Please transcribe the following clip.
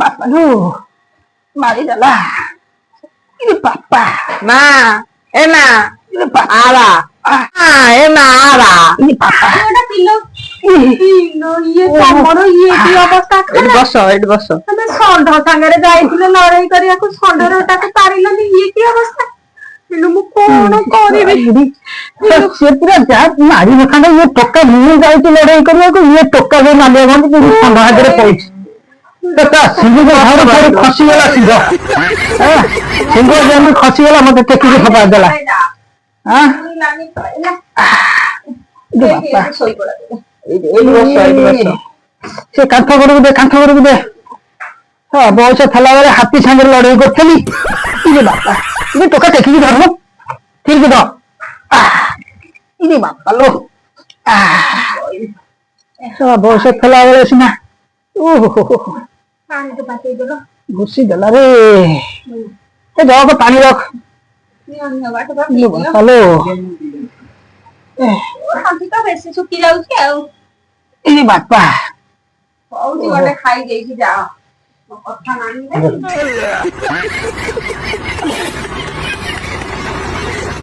ବାପା ଲୋ ମାରିଦେଲା। ଇରେ ବାପା ମା ଏ ମା ଇରେ ବାପା ଆବା ଏ ମା ଆବା ଇରେ ବାପା ଇଏ ତମର ଇଏ କି ଅବସ୍ଥା ଏଠି ବସ ଏଠି ବସ। ତମେ ଷଣ୍ଢ ସାଙ୍ଗରେ ଯାଇଥିଲେ ଲଢେଇ କରିବାକୁ ଷଣ୍ଢରଟାକୁ ପାରିଲନି ଇଏ କି ଅବସ୍ଥା ମୁଁ କଣ କରିବି ସେ ପୁରା ଯାହା ମାରି ନଥାନ୍ତା ଇଏ ଟୋକା ମୁଁ ଯାଉଛି ଲଢେଇ କରିବାକୁ ଇଏ ଟୋକା ଯୋଉ ମାଲିଆ କହନ୍ତି ଷଣ୍ଢ ହାତରେ ପଇଛି ସିଂହ ଖସିଗଲା ସିଂହ ସିଂହ ଯେମିତି ଖସିଗଲା ମତେ ଟେକିକି ଫପା ଦେଲା ସେ କାନ୍ଥ ଘରକୁ ଦେ କାନ୍ଥ ଘରକୁ ଦେ ବୟସ ଥିଲା ବେଳେ ହାତୀ ସାଙ୍ଗରେ ଲଢେଇ କରିଥିଲି ଇରେ ବାପା ଇରେ ଟୋକା ଟେକିକି ଧରମ ଠିକ ଧ ଇରେ ବାପା ଲୋ ବୟସ ଥିଲା ବେଳେ ସିନା ଓହୋ ଘୁଷି ଦେଲା ରେ ଜଗ ପାଣି ରଖ ହ୍ୟାଲୋ ବେଶୀ ଶୁଖି ଯାଉଛି ଆଉ ଇରେ ବାପା ହଉଛି ଗୋଟେ ଖାଇ ଦେଇକି ଯାଅ କଥା ନାହିଁ